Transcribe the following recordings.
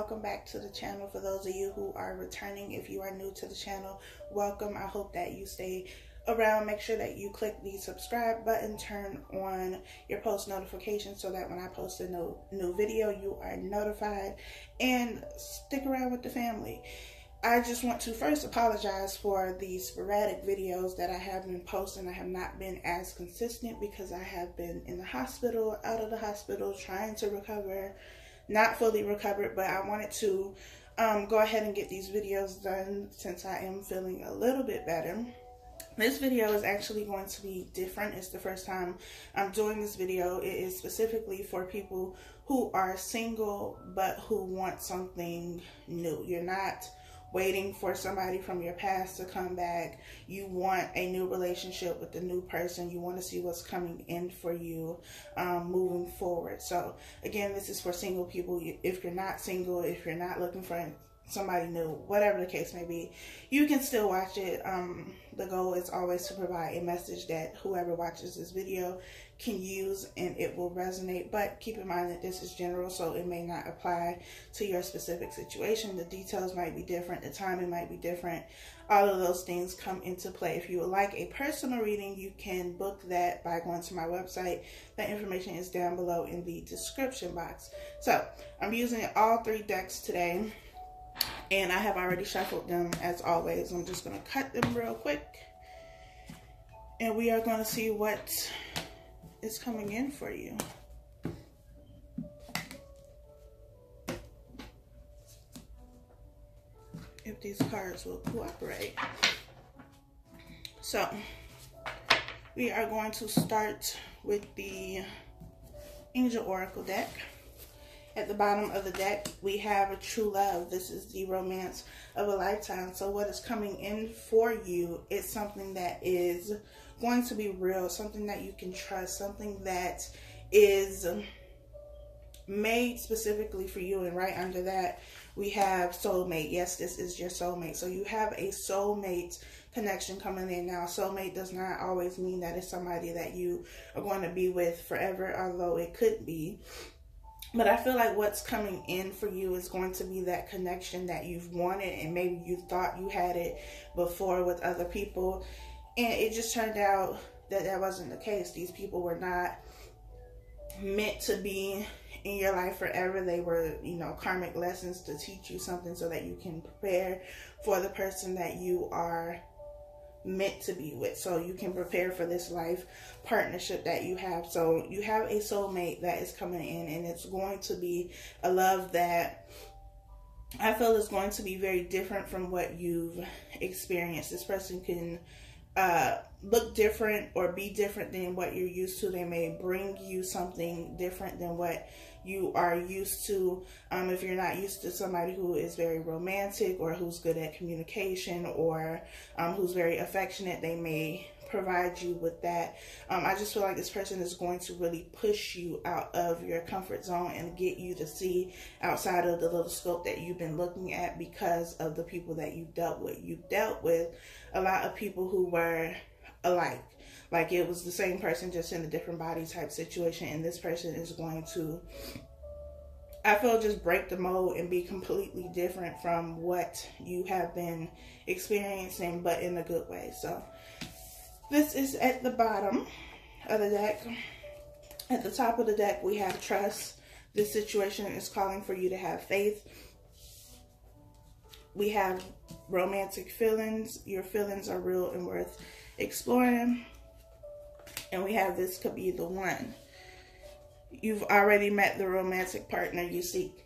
welcome back to the channel. For those of you who are returning, if you are new to the channel, welcome. I hope that you stay around. Make sure that you click the subscribe button, turn on your post notifications so that when I post a new video, you are notified, and stick around with the family. I just want to first apologize for the sporadic videos that I have been posting. I have not been as consistent because I have been in the hospital, out of the hospital, trying to recover, not fully recovered, but I wanted to go ahead and get these videos done since I am feeling a little bit better. This video is actually going to be different. It's the first time I'm doing this video. It is specifically for people who are single but who want something new. You're not waiting for somebody from your past to come back. You want a new relationship with a new person. You want to see what's coming in for you moving forward. So again, this is for single people. If you're not single, if you're not looking for somebody new, whatever the case may be, you can still watch it. The goal is always to provide a message that whoever watches this video can use and it will resonate. But keep in mind that this is general, so it may not apply to your specific situation. The details might be different, the timing might be different. All of those things come into play. If you would like a personal reading, you can book that by going to my website. That information is down below in the description box. So I'm using all 3 decks today, and I have already shuffled them as always. I'm just going to cut them real quick, and we are going to see what is coming in for you. If these cards will cooperate. So we are going to start with the Angel Oracle deck. At the bottom of the deck, we have a true love. This is the romance of a lifetime. So what is coming in for you is something that is going to be real, something that you can trust, something that is made specifically for you. And right under that, we have soulmate. Yes, this is your soulmate. So you have a soulmate connection coming in. Now, soulmate does not always mean that it's somebody that you are going to be with forever, although it could be. But I feel like what's coming in for you is going to be that connection that you've wanted, and maybe you thought you had it before with other people, and it just turned out that that wasn't the case. These people were not meant to be in your life forever. They were, you know, karmic lessons to teach you something so that you can prepare for the person that you are meant to be with, so you can prepare for this life partnership that you have. So you have a soulmate that is coming in, and it's going to be a love that I feel is going to be very different from what you've experienced. This person can look different or be different than what you're used to. They may bring you something different than what you are used to. If you're not used to somebody who is very romantic or who's good at communication or who's very affectionate, they may provide you with that. I just feel like this person is going to really push you out of your comfort zone and get you to see outside of the little scope that you've been looking at because of the people that you dealt with. You dealt with a lot of people who were alike. Like it was the same person, just in a different body type situation. And this person is going to, I feel, just break the mold and be completely different from what you have been experiencing, but in a good way. So this is at the bottom of the deck. At the top of the deck, we have trust. This situation is calling for you to have faith. We have romantic feelings. Your feelings are real and worth exploring. And we have this could be the one. You've already met the romantic partner you seek.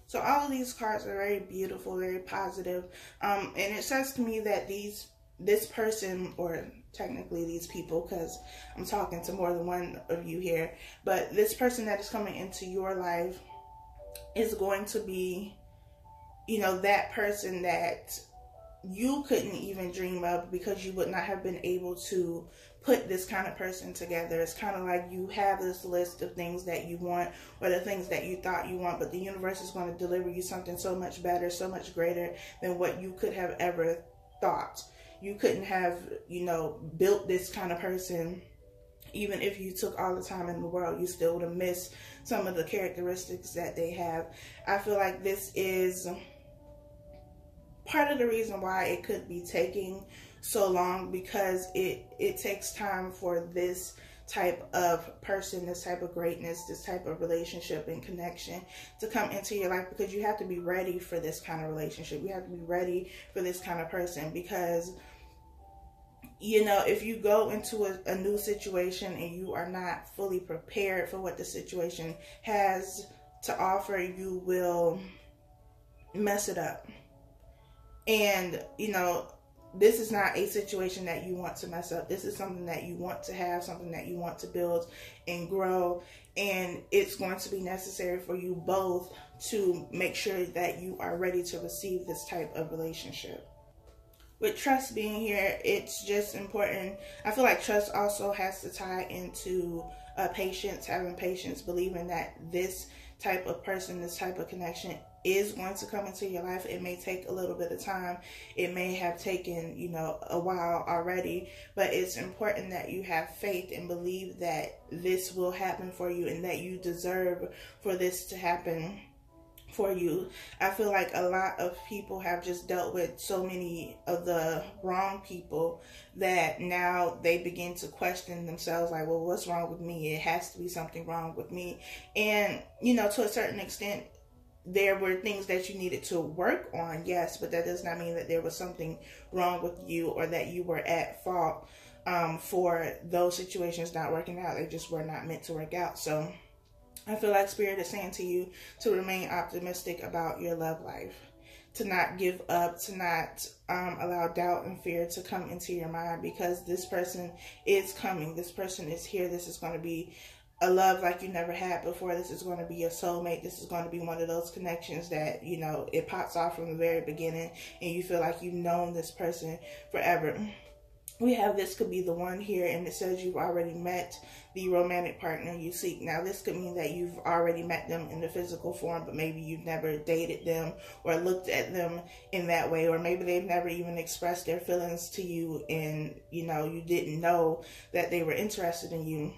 So all of these cards are very beautiful, very positive. And it says to me that this person, or technically these people, because I'm talking to more than one of you here, but this person that is coming into your life is going to be, you know, that person that you couldn't even dream of because you would not have been able to put this kind of person together. It's kind of like you have this list of things that you want, or the things that you thought you want, but the universe is going to deliver you something so much better, so much greater than what you could have ever thought. You couldn't have, you know, built this kind of person even if you took all the time in the world, you still would have missed some of the characteristics that they have. I feel like this is part of the reason why it could be taking so long, because it takes time for this type of person, this type of greatness, this type of relationship and connection to come into your life, because you have to be ready for this kind of relationship. You have to be ready for this kind of person, because you know, if you go into a new situation and you are not fully prepared for what the situation has to offer, you will mess it up. And, you know, this is not a situation that you want to mess up. This is something that you want to have, something that you want to build and grow. And it's going to be necessary for you both to make sure that you are ready to receive this type of relationship. With trust being here, it's just important. I feel like trust also has to tie into patience, having patience, believing that this type of person, this type of connection is going to come into your life. It may take a little bit of time. It may have taken, you know, a while already, but it's important that you have faith and believe that this will happen for you and that you deserve for this to happen for you. I feel like a lot of people have just dealt with so many of the wrong people that now they begin to question themselves, like, well, what's wrong with me? It has to be something wrong with me. And, you know, to a certain extent, there were things that you needed to work on, yes, but that does not mean that there was something wrong with you or that you were at fault for those situations not working out. They just were not meant to work out. So I feel like Spirit is saying to you to remain optimistic about your love life, to not give up, to not allow doubt and fear to come into your mind, because this person is coming. This person is here. This is going to be a love like you never had before. This is going to be a soulmate. This is going to be one of those connections that, you know, it pops off from the very beginning and you feel like you've known this person forever. We have this could be the one here, and it says you've already met the romantic partner you seek. Now, this could mean that you've already met them in the physical form, but maybe you've never dated them or looked at them in that way, or maybe they've never even expressed their feelings to you and, you know, you didn't know that they were interested in you.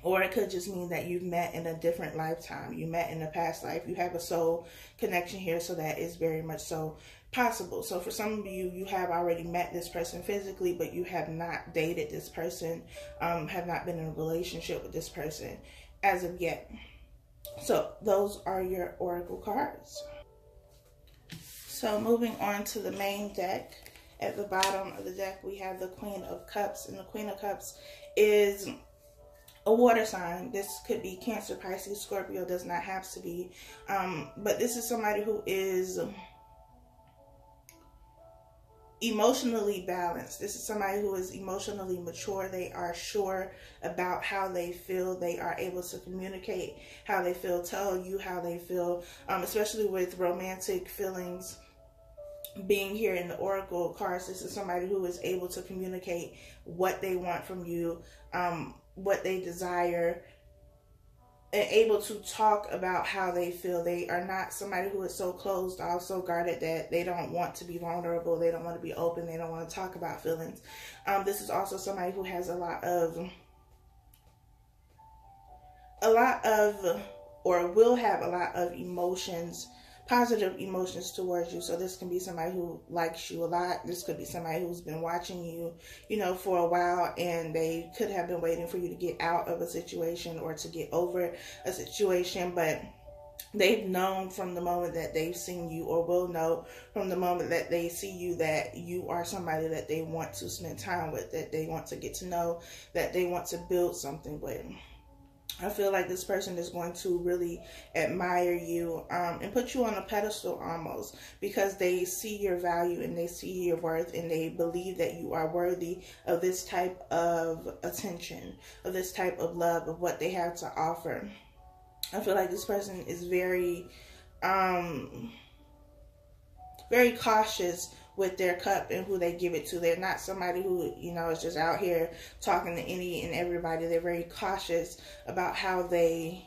Or it could just mean that you've met in a different lifetime. You met in a past life. You have a soul connection here, so that is very much so possible. So for some of you, you have already met this person physically, but you have not dated this person, have not been in a relationship with this person as of yet. So those are your oracle cards. So moving on to the main deck. At the bottom of the deck, we have the Queen of Cups, and the Queen of Cups is a water sign. This could be Cancer, Pisces, Scorpio, does not have to be. But this is somebody who is emotionally balanced. This is somebody who is emotionally mature. They are sure about how they feel. They are able to communicate how they feel, tell you how they feel, especially with romantic feelings being here in the oracle cards. This is somebody who is able to communicate what they want from you, what they desire, and able to talk about how they feel. They are not somebody who is so closed off, so guarded that they don't want to be vulnerable. They don't want to be open. They don't want to talk about feelings. This is also somebody who has a lot of, or will have a lot of emotions, positive emotions towards you. So this can be somebody who likes you a lot. This could be somebody who's been watching you, you know, for a while, and they could have been waiting for you to get out of a situation or to get over a situation, but they've known from the moment that they've seen you, or will know from the moment that they see you, that you are somebody that they want to spend time with, that they want to get to know, that they want to build something with. I feel like this person is going to really admire you and put you on a pedestal almost, because they see your value and they see your worth, and they believe that you are worthy of this type of attention, of this type of love, of what they have to offer. I feel like this person is very, very cautious with their cup and who they give it to. They're not somebody who, you know, is just out here talking to any and everybody. They're very cautious about how they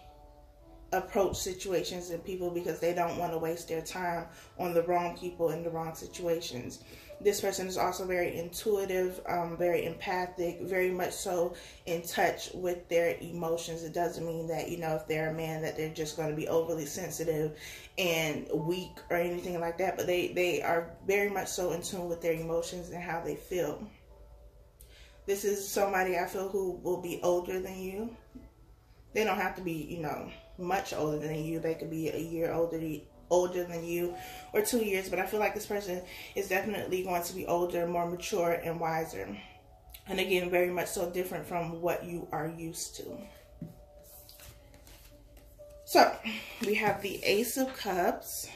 approach situations and people, because they don't want to waste their time on the wrong people in the wrong situations. This person is also very intuitive, very empathic, very much so in touch with their emotions. It doesn't mean that, you know, if they're a man, that they're just going to be overly sensitive and weak or anything like that. But they are very much so in tune with their emotions and how they feel. This is somebody I feel who will be older than you. They don't have to be, you know, much older than you. They could be a year older than you, or 2 years, but I feel like this person is definitely going to be older, more mature, and wiser. And again, very much so different from what you are used to. So, we have the Ace of Cups.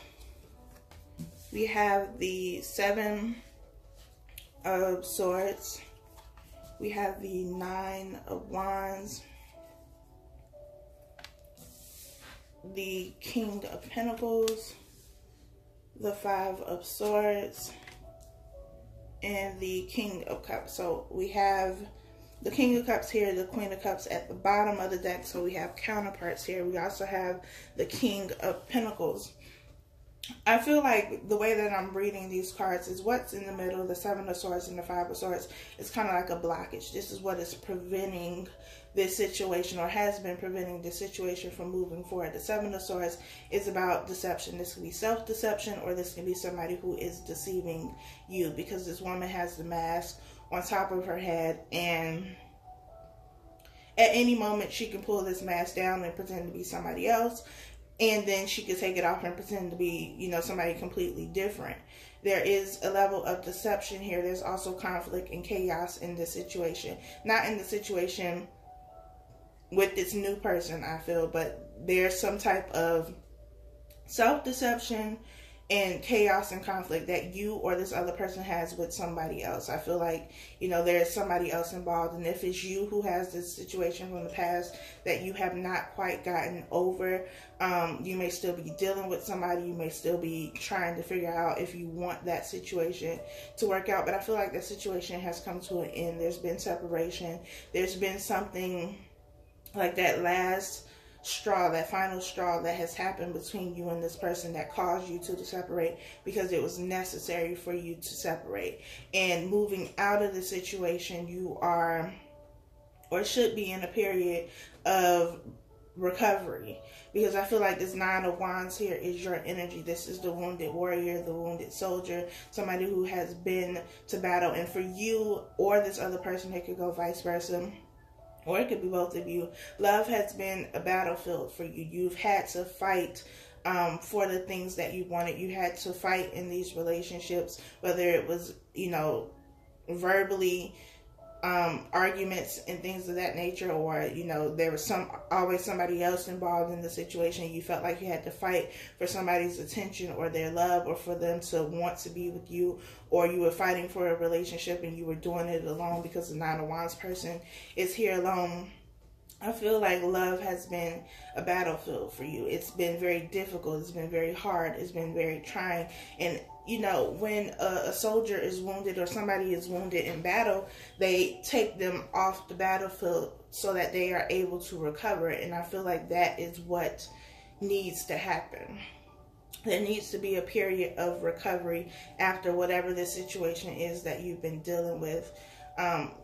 We have the Seven of Swords. We have the Nine of Wands. The King of Pentacles, the Five of Swords, and the King of Cups. So we have the King of Cups here, the Queen of Cups at the bottom of the deck. So we have counterparts here. We also have the King of Pentacles. I feel like the way that I'm reading these cards is what's in the middle, the Seven of Swords and the Five of Swords, is kind of like a blockage. This is what is preventing this situation, or has been preventing this situation from moving forward. The Seven of Swords is about deception. This can be self-deception, or this can be somebody who is deceiving you, because this woman has the mask on top of her head, and at any moment she can pull this mask down and pretend to be somebody else. And then she could take it off and pretend to be, you know, somebody completely different. There is a level of deception here. There's also conflict and chaos in this situation. Not in the situation with this new person, I feel, but there's some type of self-deception and chaos and conflict that you or this other person has with somebody else. I feel like, you know, there's somebody else involved. And if it's you who has this situation from the past that you have not quite gotten over, you may still be dealing with somebody. You may still be trying to figure out if you want that situation to work out. But I feel like that situation has come to an end. There's been separation. There's been something like that last straw, that final straw that has happened between you and this person that caused you to separate, because it was necessary for you to separate. And moving out of the situation, you are, or should be, in a period of recovery, because I feel like this Nine of Wands here is your energy. This is the wounded warrior, the wounded soldier, somebody who has been to battle. And for you or this other person, it could go vice versa, or it could be both of you. Love has been a battlefield for you. You've had to fight for the things that you wanted. You had to fight in these relationships, whether it was, you know, verbally, arguments and things of that nature, or, you know, there was always somebody else involved in the situation. You felt like you had to fight for somebody's attention or their love, or for them to want to be with you, or you were fighting for a relationship and you were doing it alone, because the Nine of Wands person is here alone. I feel like love has been a battlefield for you. It's been very difficult. It's been very hard. It's been very trying. And, you know, when a soldier is wounded or somebody is wounded in battle, they take them off the battlefield so that they are able to recover. And I feel like that is what needs to happen. There needs to be a period of recovery after whatever the situation is that you've been dealing with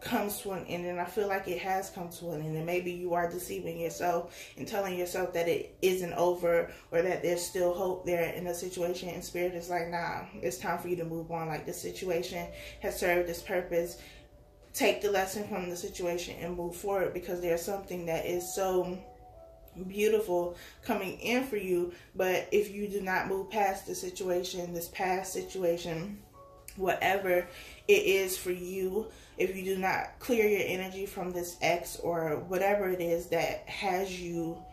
comes to an end. And I feel like it has come to an end. And maybe you are deceiving yourself and telling yourself that it isn't over, or that there's still hope there in the situation. And Spirit is like, nah, it's time for you to move on. Like, this situation has served its purpose. Take the lesson from the situation and move forward, because there's something that is so beautiful coming in for you. But if you do not move past the situation, this past situation, whatever it is for you, if you do not clear your energy from this ex or whatever it is that has you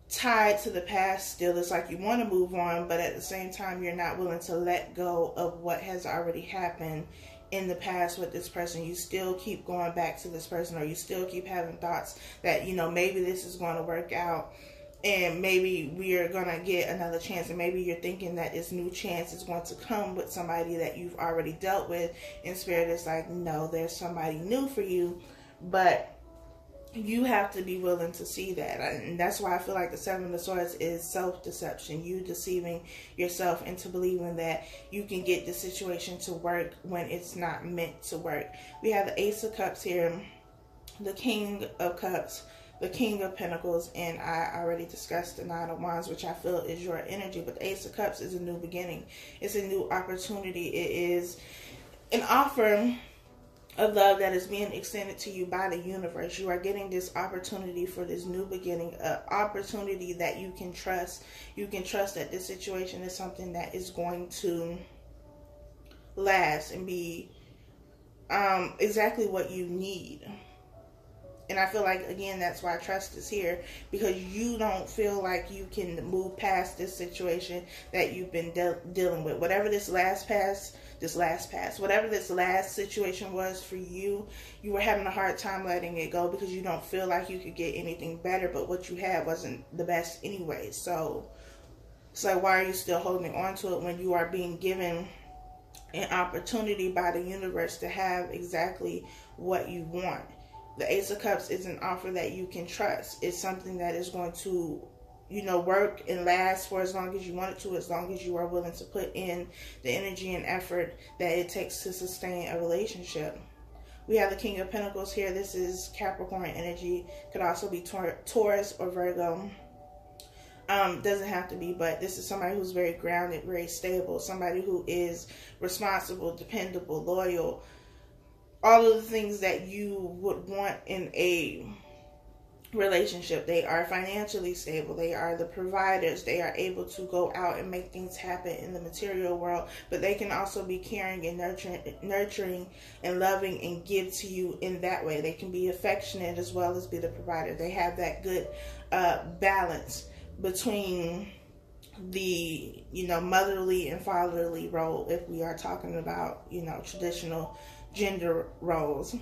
tied to the past still, it's like you want to move on, but at the same time you're not willing to let go of what has already happened in the past with this person. You still keep going back to this person, or you still keep having thoughts that, you know, maybe this is going to work out, and maybe we are going to get another chance. And maybe you're thinking that this new chance is going to come with somebody that you've already dealt with. And Spirit is like, no, there's somebody new for you. But you have to be willing to see that. And that's why I feel like the Seven of Swords is self-deception. You deceiving yourself into believing that you can get the situation to work when it's not meant to work. We have the Ace of Cups here, the King of Cups, the King of Pentacles, and I already discussed the Nine of Wands, which I feel is your energy. But the Ace of Cups is a new beginning. It's a new opportunity. It is an offer of love that is being extended to you by the universe. You are getting this opportunity for this new beginning, an opportunity that you can trust. You can trust that this situation is something that is going to last and be exactly what you need. And I feel like, again, that's why trust is here, because you don't feel like you can move past this situation that you've been dealing with. Whatever this last situation was for you, you were having a hard time letting it go because you don't feel like you could get anything better, but what you had wasn't the best anyway. So it's like, why are you still holding on to it when you are being given an opportunity by the universe to have exactly what you want? The Ace of Cups is an offer that you can trust. It's something that is going to, work and last for as long as you want it to, as long as you are willing to put in the energy and effort that it takes to sustain a relationship. We have the King of Pentacles here. This is Capricorn energy. Could also be Taurus or Virgo. Doesn't have to be, but this is somebody who's very grounded, very stable, somebody who is responsible, dependable, loyal, all of the things that you would want in a relationship. They are financially stable. They are the providers. They are able to go out and make things happen in the material world, but they can also be caring and nurturing and loving and give to you in that way. They can be affectionate as well as be the provider. They have that good balance between the motherly and fatherly role, if we are talking about traditional gender roles.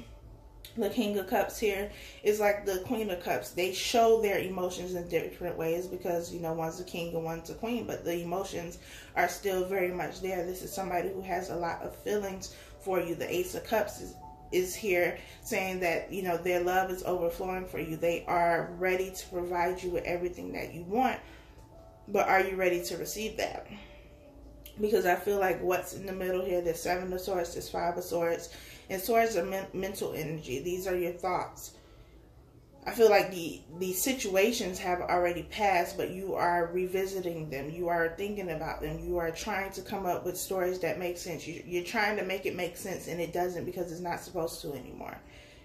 The King of Cups here is like the Queen of Cups. They show their emotions in different ways because one's a king and one's a queen, but the emotions are still very much there. This is somebody who has a lot of feelings for you. The Ace of Cups is here saying that their love is overflowing for you. They are ready to provide you with everything that you want, but are you ready to receive that? Because I feel like what's in the middle here, there's Seven of Swords, there's Five of Swords, and swords are mental energy. These are your thoughts. I feel like the situations have already passed, but you are revisiting them. You are thinking about them. You are trying to come up with stories that make sense. You're trying to make it make sense, and it doesn't because it's not supposed to anymore.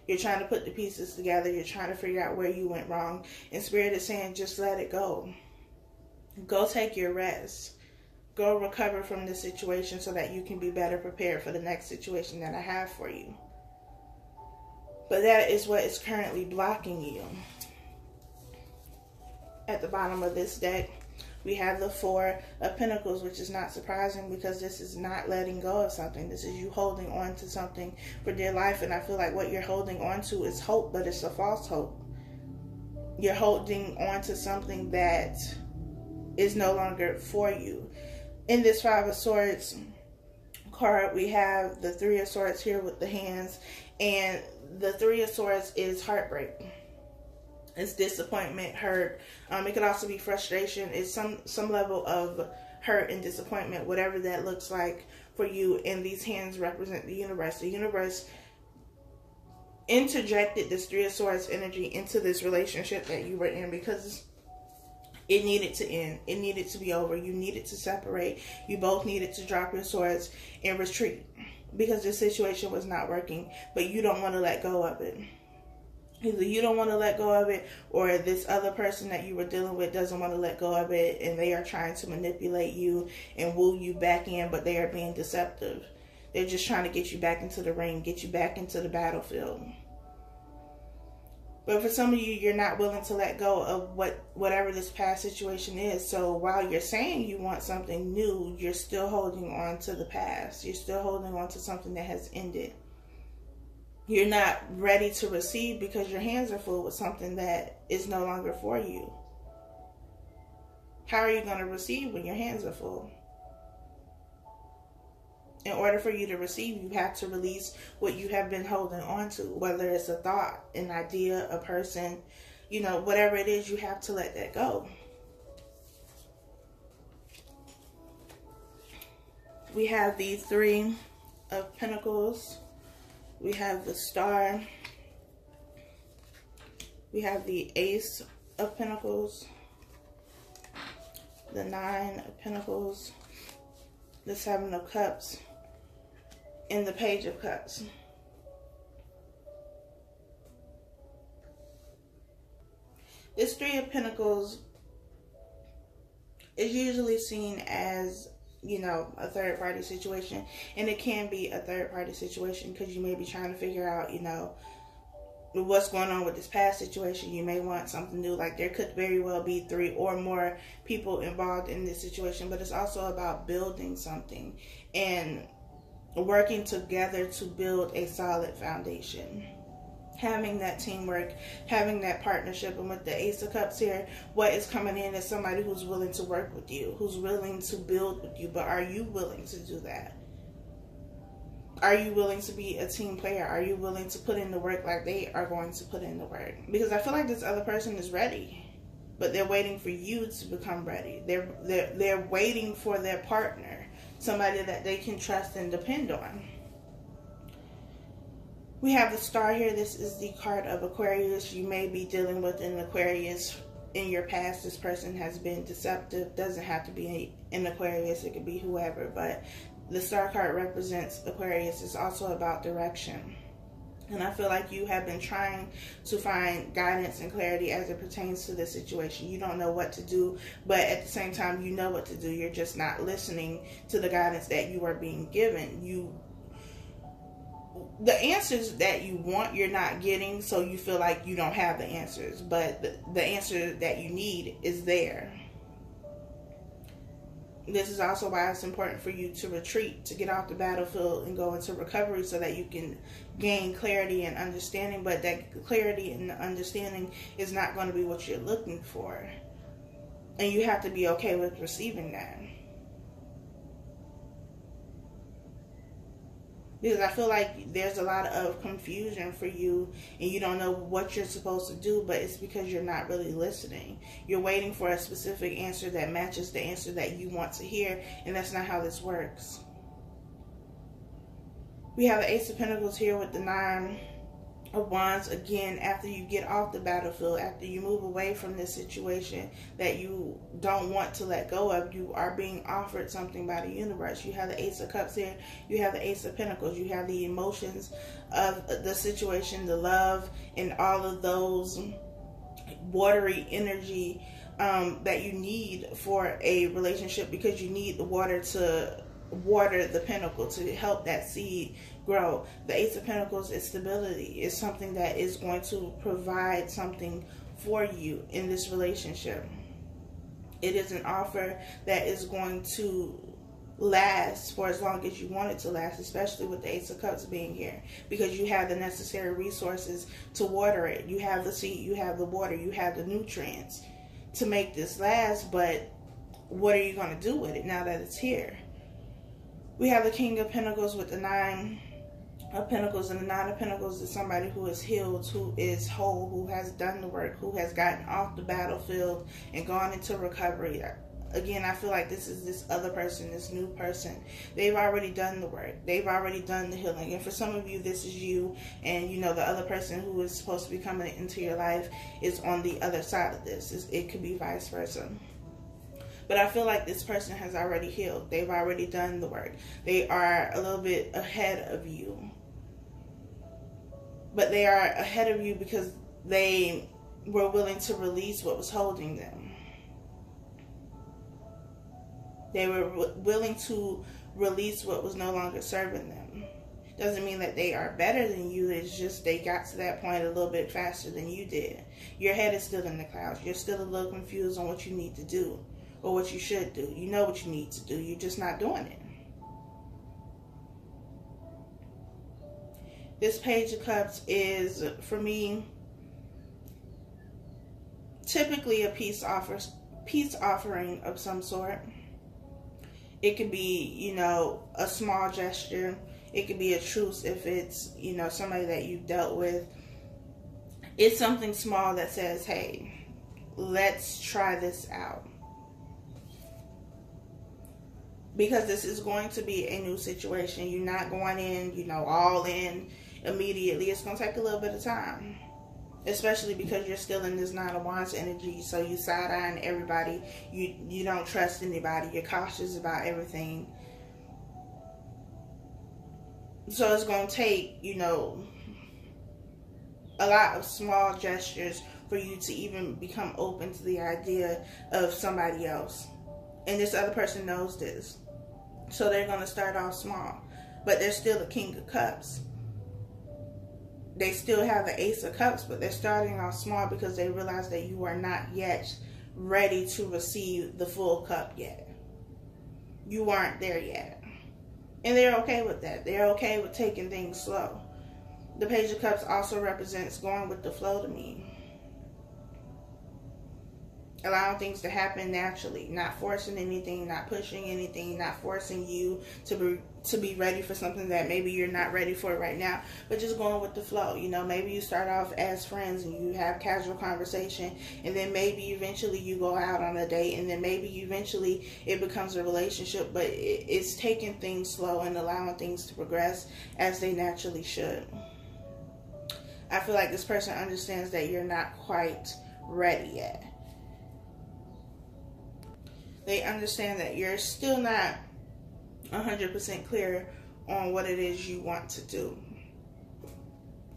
You're trying to put the pieces together. You're trying to figure out where you went wrong. And Spirit is saying, just let it go. Go take your rest. Go recover from this situation so that you can be better prepared for the next situation that I have for you. But that is what is currently blocking you. At the bottom of this deck, we have the Four of Pentacles, which is not surprising because this is not letting go of something. This is you holding on to something for dear life. And I feel like what you're holding on to is hope, but it's a false hope. You're holding on to something that is no longer for you. In this Five of Swords card, we have the Three of Swords here with the hands. And the Three of Swords is heartbreak. It's disappointment, hurt. It could also be frustration. It's some level of hurt and disappointment, whatever that looks like for you. And these hands represent the universe. The universe interjected this Three of Swords energy into this relationship that you were in because it needed to end. It needed to be over. You needed to separate. You both needed to drop your swords and retreat because this situation was not working, but you don't want to let go of it. Either you don't want to let go of it, or this other person that you were dealing with doesn't want to let go of it, and they are trying to manipulate you and woo you back in, but they are being deceptive. They're just trying to get you back into the ring, get you back into the battlefield. But for some of you, you're not willing to let go of whatever this past situation is. So while you're saying you want something new, you're still holding on to the past. You're still holding on to something that has ended. You're not ready to receive because your hands are full with something that is no longer for you. How are you going to receive when your hands are full? In order for you to receive, you have to release what you have been holding on to, whether it's a thought, an idea, a person, you know, whatever it is, you have to let that go. We have the Three of Pentacles. We have the Star. We have the Ace of Pentacles. The Nine of Pentacles. The Seven of Cups. And the Page of Cups. This Three of Pentacles is usually seen as, you know, a third party situation. And it can be a third party situation because you may be trying to figure out, you know, what's going on with this past situation. You may want something new. Like, there could very well be 3 or more people involved in this situation. But it's also about building something and working together to build a solid foundation. Having that teamwork, having that partnership. And with the Ace of Cups here, what is coming in is somebody who's willing to work with you, who's willing to build with you. But are you willing to do that? Are you willing to be a team player? Are you willing to put in the work like they are going to put in the work? Because I feel like this other person is ready, but they're waiting for you to become ready. They're waiting for their partner, somebody that they can trust and depend on. We have the Star here. This is the card of Aquarius. You may be dealing with an Aquarius in your past. This person has been deceptive. Doesn't have to be an Aquarius. It could be whoever. But the Star card represents Aquarius. It's also about direction. And I feel like you have been trying to find guidance and clarity as it pertains to this situation. You don't know what to do, but at the same time, you know what to do. You're just not listening to the guidance that you are being given. The answers that you want, you're not getting, so you feel like you don't have the answers. But the answer that you need is there. This is also why it's important for you to retreat, to get off the battlefield and go into recovery so that you can gain clarity and understanding. But that clarity and understanding is not going to be what you're looking for. And you have to be okay with receiving that. Because I feel like there's a lot of confusion for you and you don't know what you're supposed to do, but it's because you're not really listening. You're waiting for a specific answer that matches the answer that you want to hear, and that's not how this works. We have the Ace of Pentacles here with the Nine of Wands. Again, after you get off the battlefield, after you move away from this situation that you don't want to let go of, you are being offered something by the universe. You have the Ace of Cups here. You have the Ace of Pentacles. You have the emotions of the situation, the love, and all of those watery energy that you need for a relationship, because you need the water to water the pentacle to help that seed grow. The Ace of Pentacles is stability. It's something that is going to provide something for you in this relationship. It is an offer that is going to last for as long as you want it to last, especially with the Ace of Cups being here, because you have the necessary resources to water it. You have the seed, you have the water, you have the nutrients to make this last, but what are you going to do with it now that it's here? We have the King of Pentacles with the Nine of Pentacles, and the Nine of Pentacles is somebody who is healed, who is whole, who has done the work, who has gotten off the battlefield and gone into recovery. Again, I feel like this is this other person, this new person. They've already done the work. They've already done the healing. And for some of you, this is you, and you know the other person who is supposed to be coming into your life is on the other side of this. It could be vice versa. But I feel like this person has already healed. They've already done the work. They are a little bit ahead of you. But they are ahead of you because they were willing to release what was holding them. They were willing to release what was no longer serving them. Doesn't mean that they are better than you. It's just they got to that point a little bit faster than you did. Your head is still in the clouds. You're still a little confused on what you need to do. Or what you should do. You know what you need to do. You're just not doing it. This Page of Cups is, for me, typically a peace offering of some sort. It could be, you know, a small gesture. It could be a truce if it's, you know, somebody that you've dealt with. It's something small that says, hey, let's try this out. Because this is going to be a new situation. You're not going in, you know, all in immediately. It's going to take a little bit of time. Especially because you're still in this Nine of Wands energy. So you side-eyeing everybody. You don't trust anybody. You're cautious about everything. So it's going to take, you know, a lot of small gestures for you to even become open to the idea of somebody else. And this other person knows this. So they're going to start off small. But they're still the King of Cups. They still have the Ace of Cups, but they're starting off small because they realize that you are not yet ready to receive the full cup yet. You aren't there yet. And they're okay with that. They're okay with taking things slow. The Page of Cups also represents going with the flow to me. Allowing things to happen naturally. Not forcing anything, not pushing anything, not forcing you to be ready for something that maybe you're not ready for right now. But just going with the flow. You know, maybe you start off as friends and you have casual conversation. And then maybe eventually you go out on a date. And then maybe eventually it becomes a relationship. But it's taking things slow and allowing things to progress as they naturally should. I feel like this person understands that you're not quite ready yet. They understand that you're still not 100% clear on what it is you want to do.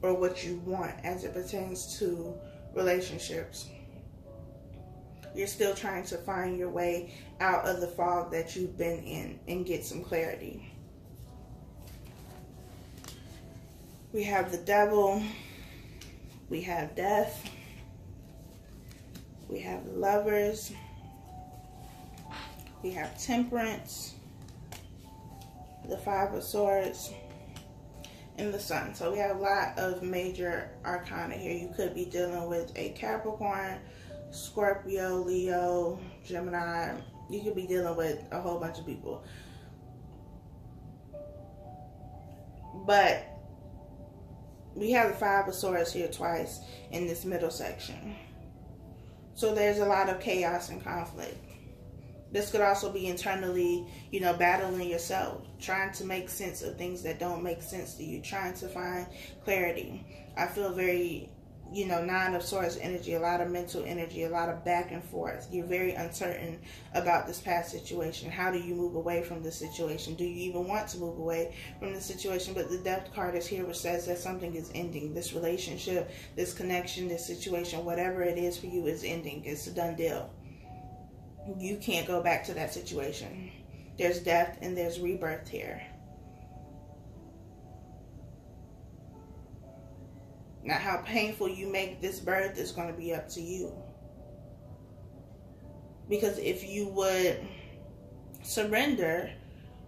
Or what you want as it pertains to relationships. You're still trying to find your way out of the fog that you've been in and get some clarity. We have the Devil. We have Death. We have the Lovers. We have Temperance, the Five of Swords, and the Sun. So we have a lot of major arcana here. You could be dealing with a Capricorn, Scorpio, Leo, Gemini. You could be dealing with a whole bunch of people. But we have the Five of Swords here twice in this middle section. So there's a lot of chaos and conflict. This could also be internally, you know, battling yourself, trying to make sense of things that don't make sense to you, trying to find clarity. I feel very, you know, Nine of Swords energy, a lot of mental energy, a lot of back and forth. You're very uncertain about this past situation. How do you move away from this situation? Do you even want to move away from the situation? But the Death card is here, which says that something is ending. This relationship, this connection, this situation, whatever it is for you is ending. It's a done deal. You can't go back to that situation. There's death and there's rebirth here. Now, how painful you make this birth is going to be up to you. Because if you would surrender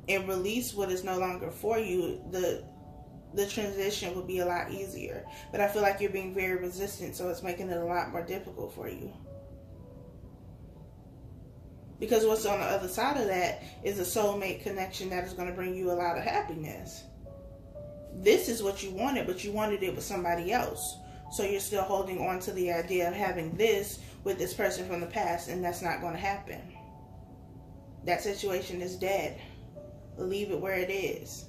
and release what is no longer for you, the transition would be a lot easier. But I feel like you're being very resistant, so it's making it a lot more difficult for you. Because what's on the other side of that is a soulmate connection that is going to bring you a lot of happiness. This is what you wanted, but you wanted it with somebody else. So you're still holding on to the idea of having this with this person from the past, and that's not going to happen. That situation is dead. Leave it where it is.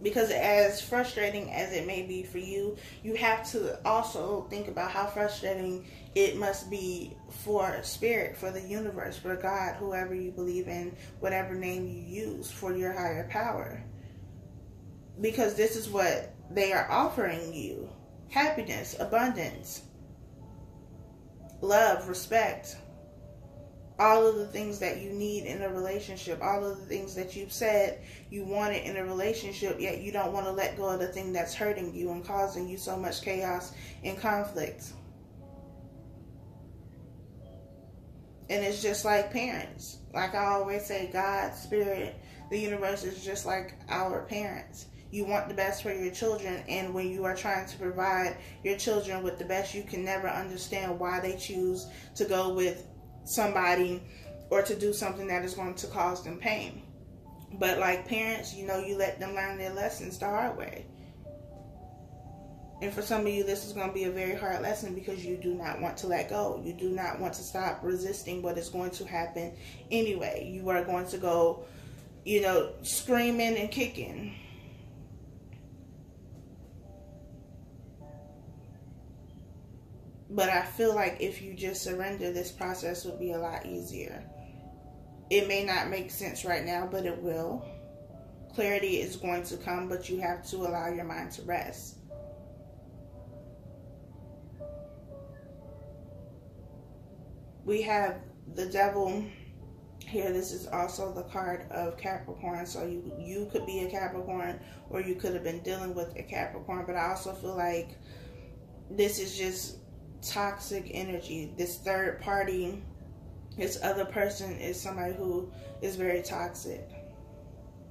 Because as frustrating as it may be for you, you have to also think about how frustrating it must be for spirit, for the universe, for God, whoever you believe in, whatever name you use, for your higher power. Because this is what they are offering you. Happiness, abundance, love, respect. All of the things that you need in a relationship, all of the things that you've said you wanted in a relationship, yet you don't want to let go of the thing that's hurting you and causing you so much chaos and conflict. And it's just like parents. Like I always say, God, Spirit, the universe is just like our parents. You want the best for your children, and when you are trying to provide your children with the best, you can never understand why they choose to go with somebody or to do something that is going to cause them pain. But like parents, you know, you let them learn their lessons the hard way. And for some of you, this is going to be a very hard lesson because you do not want to let go. You do not want to stop resisting what is going to happen anyway. You are going to go, you know, screaming and kicking. But I feel like if you just surrender, this process would be a lot easier. It may not make sense right now, but it will. Clarity is going to come, but you have to allow your mind to rest. We have the devil here. This is also the card of Capricorn. So you could be a Capricorn, or you could have been dealing with a Capricorn. But I also feel like this is just toxic energy. This third party, this other person is somebody who is very toxic.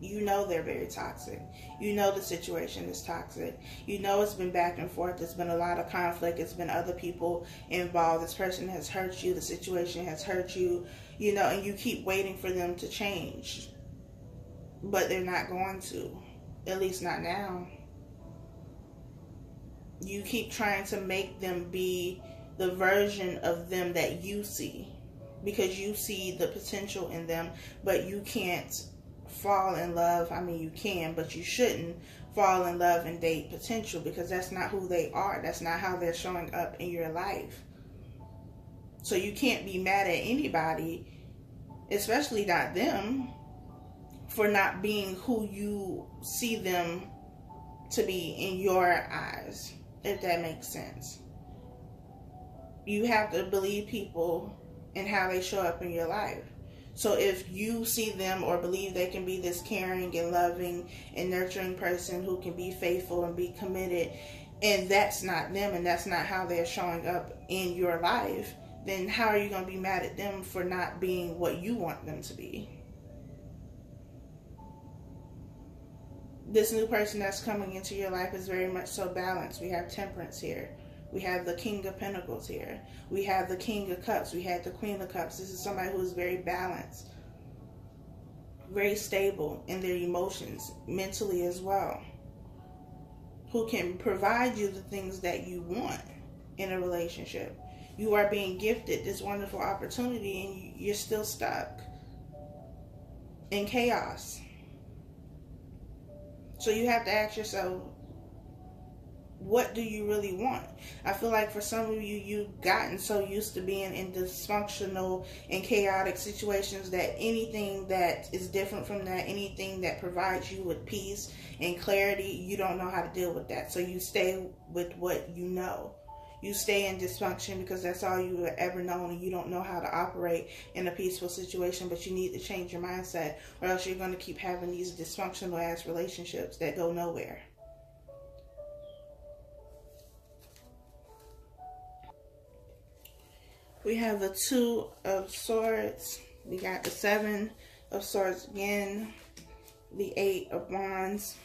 You know they're very toxic. You know the situation is toxic. You know it's been back and forth. There's been a lot of conflict. It's been other people involved. This person has hurt you. The situation has hurt you. You know, and you keep waiting for them to change. But they're not going to. At least not now. You keep trying to make them be the version of them that you see. Because you see the potential in them, but you can't fall in love. I mean, you can, but you shouldn't fall in love and date potential, because that's not who they are. That's not how they're showing up in your life. So you can't be mad at anybody, especially not them, for not being who you see them to be in your eyes, if that makes sense. You have to believe people and how they show up in your life. So if you see them or believe they can be this caring and loving and nurturing person who can be faithful and be committed, and that's not them and that's not how they're showing up in your life, then how are you going to be mad at them for not being what you want them to be? This new person that's coming into your life is very much so balanced. We have Temperance here. We have the King of Pentacles here. We have the King of Cups. We have the Queen of Cups. This is somebody who is very balanced, very stable in their emotions, mentally as well, who can provide you the things that you want in a relationship. You are being gifted this wonderful opportunity and you're still stuck in chaos. So you have to ask yourself, what do you really want? I feel like for some of you, you've gotten so used to being in dysfunctional and chaotic situations that anything that is different from that, anything that provides you with peace and clarity, you don't know how to deal with that. So you stay with what you know. You stay in dysfunction because that's all you have ever known, and you don't know how to operate in a peaceful situation, but you need to change your mindset, or else you're going to keep having these dysfunctional ass relationships that go nowhere. We have the Two of Swords. We got the Seven of Swords again. The Eight of Wands.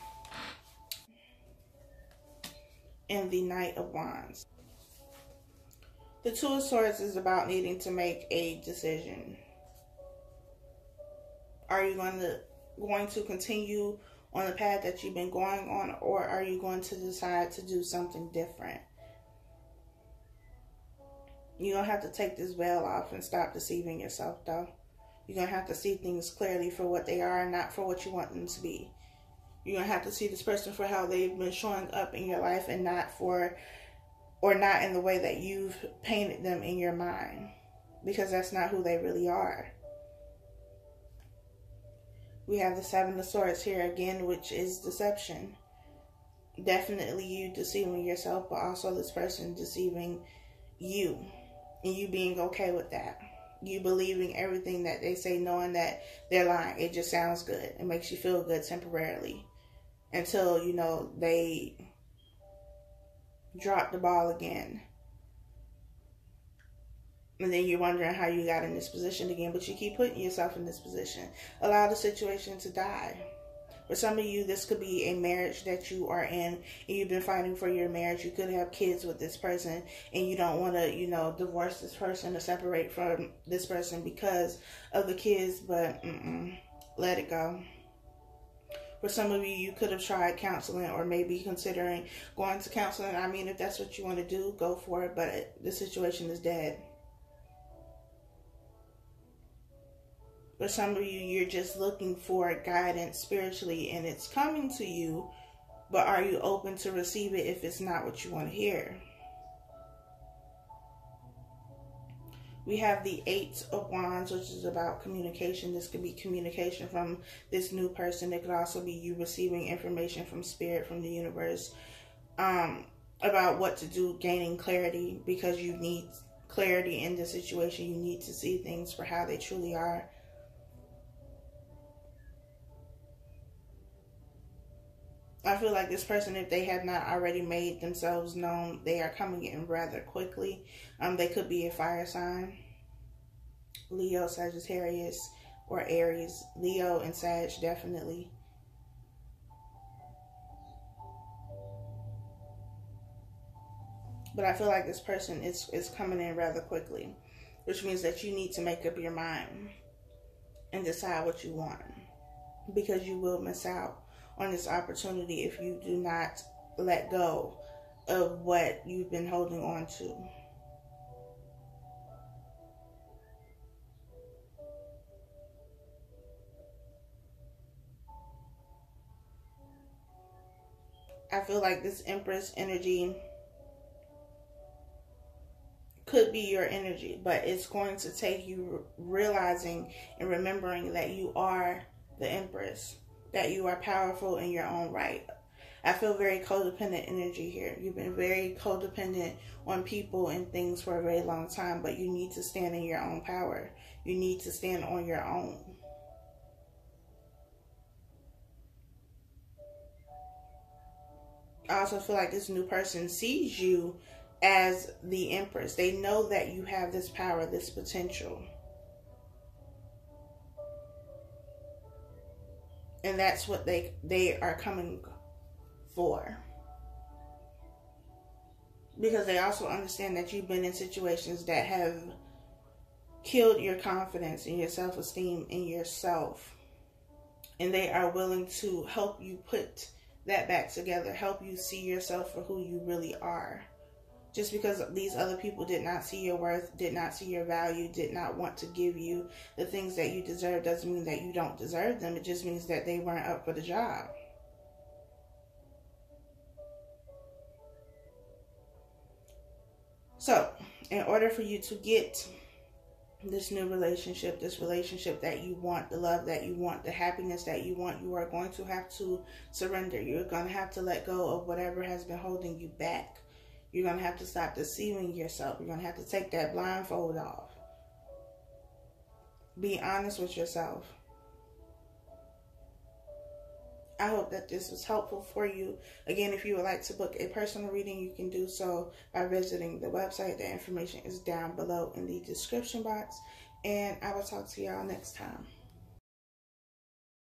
And the Knight of Wands. The Two of Swords is about needing to make a decision. Are you going to continue on the path that you've been going on, or are you going to decide to do something different? You're going to have to take this veil off and stop deceiving yourself, though. You're going to have to see things clearly for what they are and not for what you want them to be. You're going to have to see this person for how they've been showing up in your life and not in the way that you've painted them in your mind. Because that's not who they really are. We have the Seven of Swords here again, which is deception. Definitely you deceiving yourself, but also this person deceiving you. And you being okay with that. You believing everything that they say, knowing that they're lying. It just sounds good. It makes you feel good temporarily. Until, you know, they drop the ball again. And then you're wondering how you got in this position again. But you keep putting yourself in this position. Allow the situation to die. For some of you, this could be a marriage that you are in and you've been fighting for your marriage. You could have kids with this person and you don't want to, you know, divorce this person or separate from this person because of the kids, but let it go. For some of you, you could have tried counseling or maybe considering going to counseling. I mean, if that's what you want to do, go for it, but the situation is dead. For some of you, you're just looking for guidance spiritually and it's coming to you, but are you open to receive it if it's not what you want to hear? We have the 8 of Wands, which is about communication. This could be communication from this new person. It could also be you receiving information from spirit, from the universe, about what to do, gaining clarity, because you need clarity in this situation. You need to see things for how they truly are. I feel like this person, if they have not already made themselves known, they are coming in rather quickly. They could be a fire sign. Leo, Sagittarius, or Aries. Leo and Sag, definitely. But I feel like this person is coming in rather quickly, which means that you need to make up your mind and decide what you want, because you will miss out on this opportunity if you do not let go of what you've been holding on to. I feel like this Empress energy could be your energy, but it's going to take you realizing and remembering that you are the Empress, that you are powerful in your own right. I feel very codependent energy here. You've been very codependent on people and things for a very long time, but you need to stand in your own power. You need to stand on your own. I also feel like this new person sees you as the Empress. They know that you have this power, this potential. And that's what they are coming for. Because they also understand that you've been in situations that have killed your confidence and your self-esteem in yourself. And they are willing to help you put that back together, help you see yourself for who you really are. Just because these other people did not see your worth, did not see your value, did not want to give you the things that you deserve, doesn't mean that you don't deserve them. It just means that they weren't up for the job. So, in order for you to get this new relationship, this relationship that you want, the love that you want, the happiness that you want, you are going to have to surrender. You're going to have to let go of whatever has been holding you back. You're going to have to stop deceiving yourself. You're going to have to take that blindfold off. Be honest with yourself. I hope that this was helpful for you. Again, if you would like to book a personal reading, you can do so by visiting the website. The information is down below in the description box. And I will talk to y'all next time.